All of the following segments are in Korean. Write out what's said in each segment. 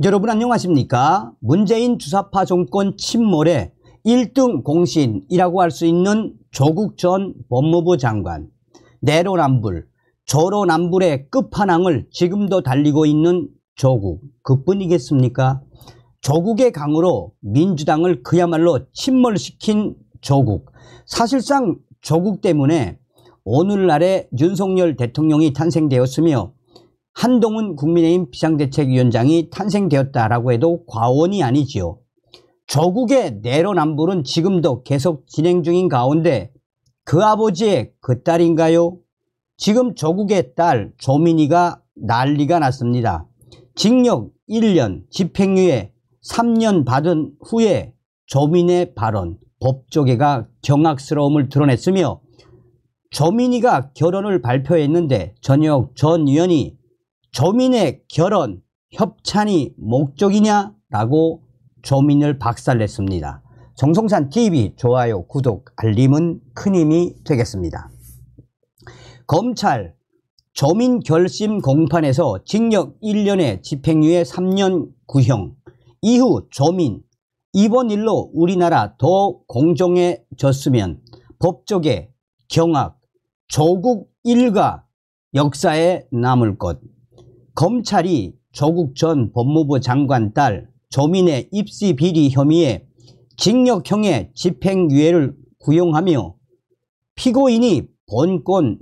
여러분 안녕하십니까? 문재인 주사파 정권 침몰의 1등 공신이라고 할 수 있는 조국 전 법무부 장관, 내로남불, 저로남불의 끝판왕을 지금도 달리고 있는 조국, 그뿐이겠습니까? 조국의 강으로 민주당을 그야말로 침몰시킨 조국. 사실상 조국 때문에 오늘날의 윤석열 대통령이 탄생되었으며 한동훈 국민의힘 비상대책위원장이 탄생되었다라고 해도 과언이 아니지요. 조국의 내로남불은 지금도 계속 진행 중인 가운데 그 아버지의 그 딸인가요? 지금 조국의 딸 조민희가 난리가 났습니다. 징역 1년, 집행유예 3년 받은 후에 조민의 발언, 법조계가 경악스러움을 드러냈으며 조민희가 결혼을 발표했는데 전역 전 의원이 조민의 결혼 협찬이 목적이냐라고 조민을 박살냈습니다. 정성산TV 좋아요, 구독, 알림은 큰 힘이 되겠습니다. 검찰 조민 결심 공판에서 징역 1년에 집행유예 3년 구형 이후 조민 이번 일로 우리나라 더 공정해졌으면 법조계 경악 조국 일가 역사에 남을 것. 검찰이 조국 전 법무부 장관 딸 조민의 입시 비리 혐의에 징역형의 집행유예를 구형하며 피고인이 본건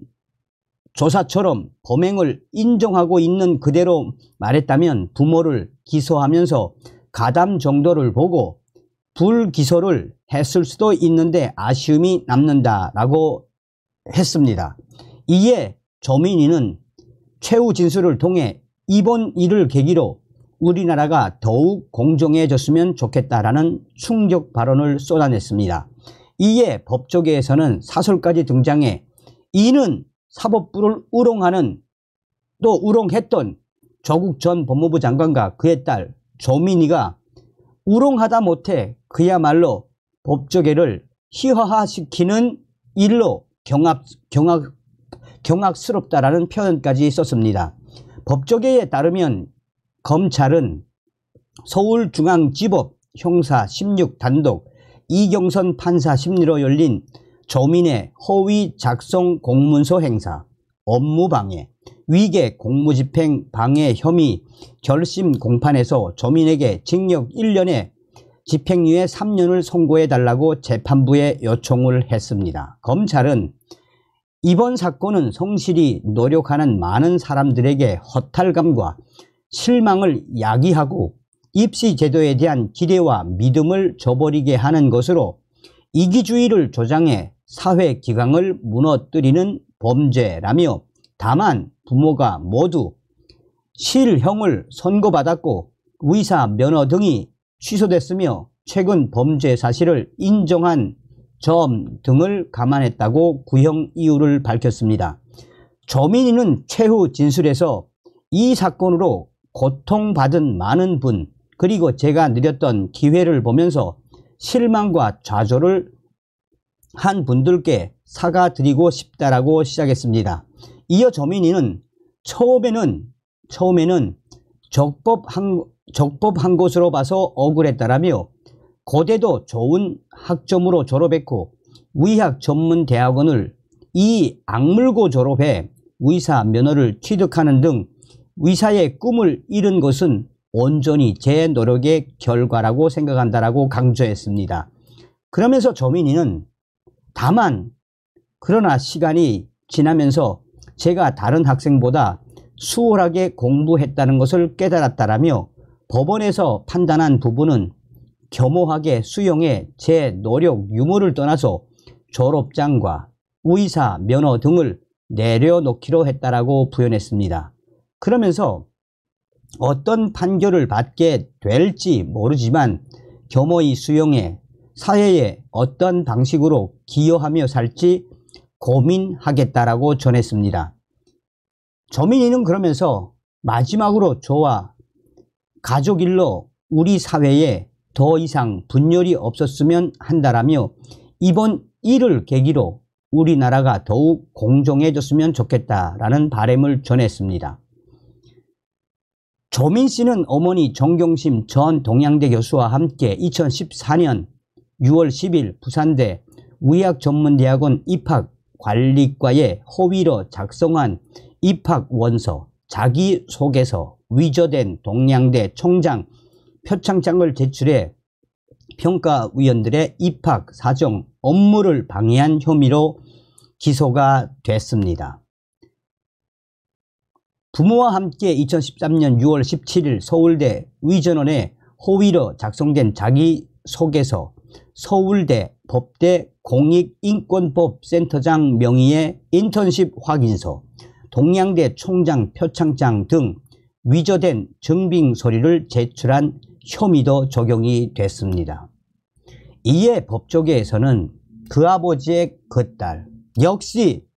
조사처럼 범행을 인정하고 있는 그대로 말했다면 부모를 기소하면서 가담 정도를 보고 불기소를 했을 수도 있는데 아쉬움이 남는다라고 했습니다. 이에 조민희는 최후 진술을 통해 이번 일을 계기로 우리나라가 더욱 공정해졌으면 좋겠다라는 충격 발언을 쏟아냈습니다. 이에 법조계에서는 사설까지 등장해 이는 사법부를 우롱하는 또 우롱했던 조국 전 법무부 장관과 그의 딸 조민희가 우롱하다 못해 그야말로 법조계를 희화화시키는 일로 경악스럽다라는 표현까지 썼습니다. 법조계에 따르면 검찰은 서울중앙지법 형사 16 단독 이경선 판사 심리로 열린 조민의 허위 작성 공문서 행사, 업무방해, 위계 공무집행 방해 혐의 결심 공판에서 조민에게 징역 1년에 집행유예 3년을 선고해달라고 재판부에 요청을 했습니다. 검찰은 이번 사건은 성실히 노력하는 많은 사람들에게 허탈감과 실망을 야기하고 입시 제도에 대한 기대와 믿음을 저버리게 하는 것으로 이기주의를 조장해 사회 기강을 무너뜨리는 범죄라며 다만 부모가 모두 실형을 선고받았고 의사 면허 등이 취소됐으며 최근 범죄 사실을 인정한 점 등을 감안했다고 구형 이유를 밝혔습니다. 조민희는 최후 진술에서 이 사건으로 고통받은 많은 분 그리고 제가 누렸던 기회를 보면서 실망과 좌절을 한 분들께 사과드리고 싶다라고 시작했습니다. 이어 조민희는 처음에는 적법한 것으로 봐서 억울했다라며 고대도 좋은 학점으로 졸업했고 의학 전문 대학원을 악물고 졸업해 의사 면허를 취득하는 등 의사의 꿈을 이룬 것은 온전히 제 노력의 결과라고 생각한다라고 강조했습니다. 그러면서 조민희는 다만 그러나 시간이 지나면서 제가 다른 학생보다 수월하게 공부했다는 것을 깨달았다라며 법원에서 판단한 부분은 겸허하게 수용해 제 노력 유무를 떠나서 졸업장과 의사 면허 등을 내려놓기로 했다라고 부연했습니다. 그러면서 어떤 판결을 받게 될지 모르지만 겸허히 수용해 사회에 어떤 방식으로 기여하며 살지 고민하겠다라고 전했습니다. 조민희는 그러면서 마지막으로 저와 가족 일로 우리 사회에 더 이상 분열이 없었으면 한다라며 이번 일을 계기로 우리나라가 더욱 공정해졌으면 좋겠다라는 바람을 전했습니다. 조민 씨는 어머니 정경심 전 동양대 교수와 함께 2014년 6월 10일 부산대 의학전문대학원 입학관리과에 허위로 작성한 입학원서, 자기소개서, 위조된 동양대 총장 표창장을 제출해 평가위원들의 입학 사정 업무를 방해한 혐의로 기소가 됐습니다. 부모와 함께 2013년 6월 17일 서울대 의전원에 허위로 작성된 자기소개서, 서울대 법대 공익인권법센터장 명의의 인턴십 확인서, 동양대 총장 표창장 등 위조된 증빙서류를 제출한 혐의도 적용이 됐습니다. 이에 법조계에서는 그 아버지의 그 딸, 역시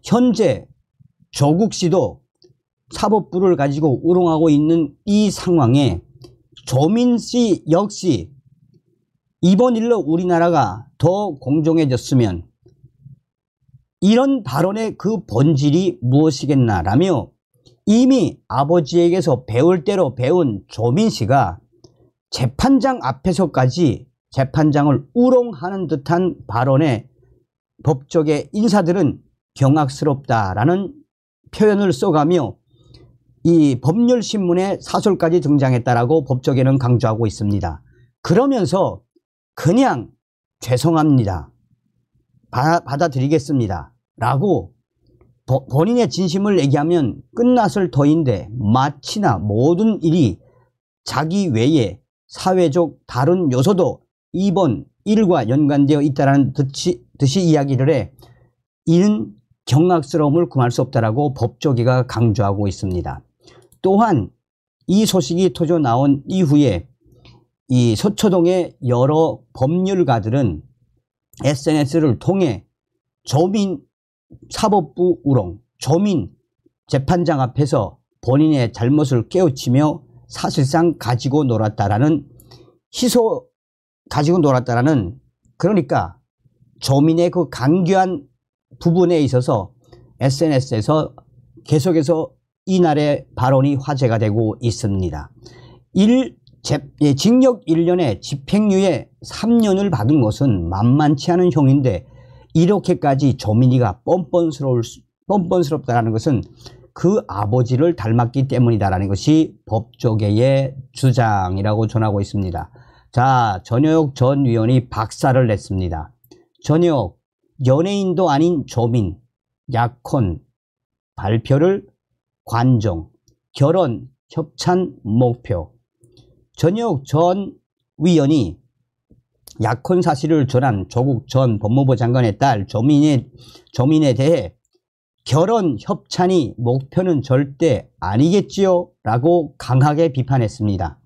현재 조국 씨도 사법부를 가지고 우롱하고 있는 이 상황에 조민 씨 역시 이번 일로 우리나라가 더 공정해졌으면 이런 발언의 그 본질이 무엇이겠나라며 이미 아버지에게서 배울 대로 배운 조민 씨가 재판장 앞에서까지 재판장을 우롱하는 듯한 발언에 법조계 인사들은 경악스럽다라는 표현을 써가며 이 법률신문에 사설까지 등장했다라고 법조계는 강조하고 있습니다. 그러면서 그냥 죄송합니다, 받아들이겠습니다 라고 본인의 진심을 얘기하면 끝났을 터인데 마치나 모든 일이 자기 외에 사회적 다른 요소도 이번 일과 연관되어 있다는 듯이 이야기를 해 이는 경악스러움을 금할 수 없다라고 법조계가 강조하고 있습니다. 또한 이 소식이 터져 나온 이후에 이 서초동의 여러 법률가들은 SNS를 통해 조민 사법부 우롱, 조민 재판장 앞에서 본인의 잘못을 깨우치며 사실상 가지고 놀았다라는 그러니까 조민의 그 강교한 부분에 있어서 SNS에서 계속해서 이날의 발언이 화제가 되고 있습니다. 징역 1년에 집행유예 3년을 받은 것은 만만치 않은 형인데 이렇게까지 조민이가 뻔뻔스럽다는 것은 그 아버지를 닮았기 때문이다라는 것이 법조계의 주장이라고 전하고 있습니다. 자, 전효혁 전 위원이 박살을 냈습니다. 전효혁, 연예인도 아닌 조민, 약혼, 발표를 관종, 결혼, 협찬, 목표. 전효혁 전 위원이 약혼 사실을 전한 조국 전 법무부 장관의 딸 조민에 대해 결혼 협찬이 목표는 절대 아니겠지요? 라고 강하게 비판했습니다.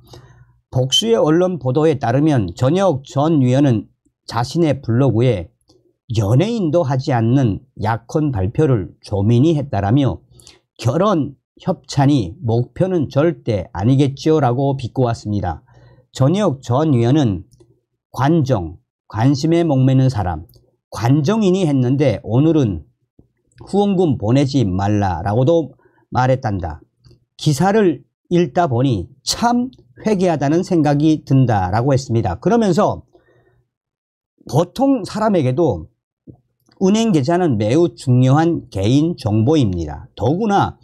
복수의 언론 보도에 따르면 전효혁 전 위원은 자신의 블로그에 연예인도 하지 않는 약혼 발표를 조민이 했다라며 결혼 협찬이 목표는 절대 아니겠지요? 라고 비꼬았습니다. 전효혁 전 위원은 관심에 목매는 사람, 관정인이 했는데 오늘은 후원금 보내지 말라라고도 말했단다. 기사를 읽다 보니 참 회개하다는 생각이 든다라고 했습니다. 그러면서 보통 사람에게도 은행 계좌는 매우 중요한 개인 정보입니다. 더구나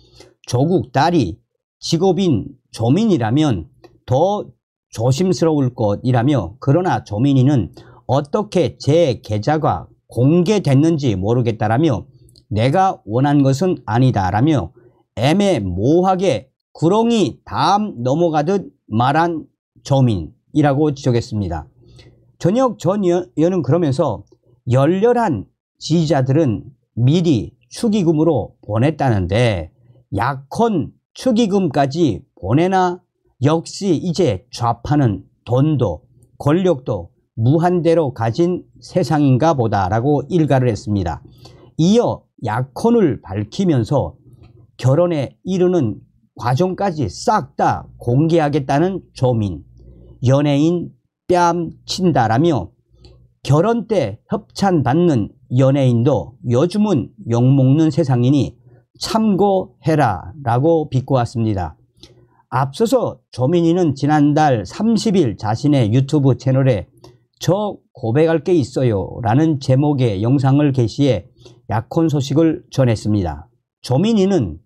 조국 딸이 직업인 조민이라면 더 조심스러울 것이라며 그러나 조민이는 어떻게 제 계좌가 공개됐는지 모르겠다라며 내가 원한 것은 아니다라며 애매모호하게 구렁이 담 넘어가듯 말한 조민이라고 지적했습니다. 전효혁 전 의원은 그러면서 열렬한 지지자들은 미리 축의금으로 보냈다는데 약혼 축의금까지 보내나 역시 이제 좌파는 돈도 권력도 무한대로 가진 세상인가 보다라고 일가를 했습니다. 이어 약혼을 밝히면서 결혼에 이르는 과정까지 싹 다 공개하겠다는 조민, 연예인 뺨친다라며 결혼 때 협찬받는 연예인도 요즘은 욕먹는 세상이니 참고해라 라고 비꼬았습니다. 앞서서 조민희는 지난달 30일 자신의 유튜브 채널에 저 고백할 게 있어요 라는 제목의 영상을 게시해 약혼 소식을 전했습니다. 조민희는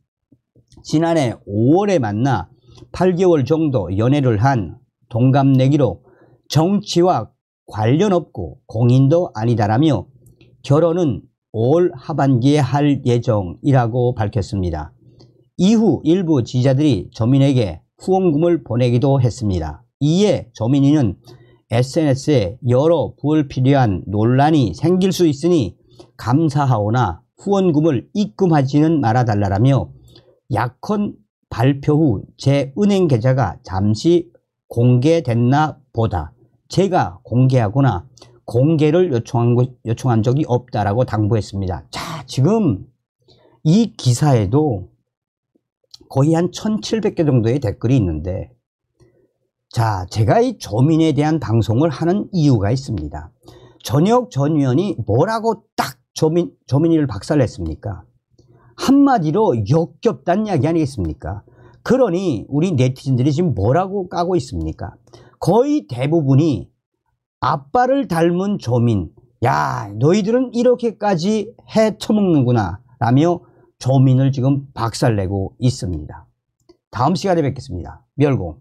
지난해 5월에 만나 8개월 정도 연애를 한 동갑내기로 정치와 관련 없고 공인도 아니다라며 결혼은 올 하반기에 할 예정이라고 밝혔습니다. 이후 일부 지지자들이 조민희에게 후원금을 보내기도 했습니다. 이에 조민희는 SNS에 여러 불필요한 논란이 생길 수 있으니 감사하오나 후원금을 입금하지는 말아달라라며 약혼 발표 후 제 은행 계좌가 잠시 공개됐나 보다. 제가 공개하거나 공개를 요청한 적이 없다라고 당부했습니다. 자, 지금 이 기사에도 거의 한 1700개 정도의 댓글이 있는데, 자, 제가 이 조민희에 대한 방송을 하는 이유가 있습니다. 전역 전 의원이 뭐라고 딱 조민희를 박살냈습니까? 한마디로 역겹다는 이야기 아니겠습니까? 그러니 우리 네티즌들이 지금 뭐라고 까고 있습니까? 거의 대부분이 아빠를 닮은 조민, 야, 너희들은 이렇게까지 해 처먹는구나 라며 조민을 지금 박살내고 있습니다. 다음 시간에 뵙겠습니다. 멸공.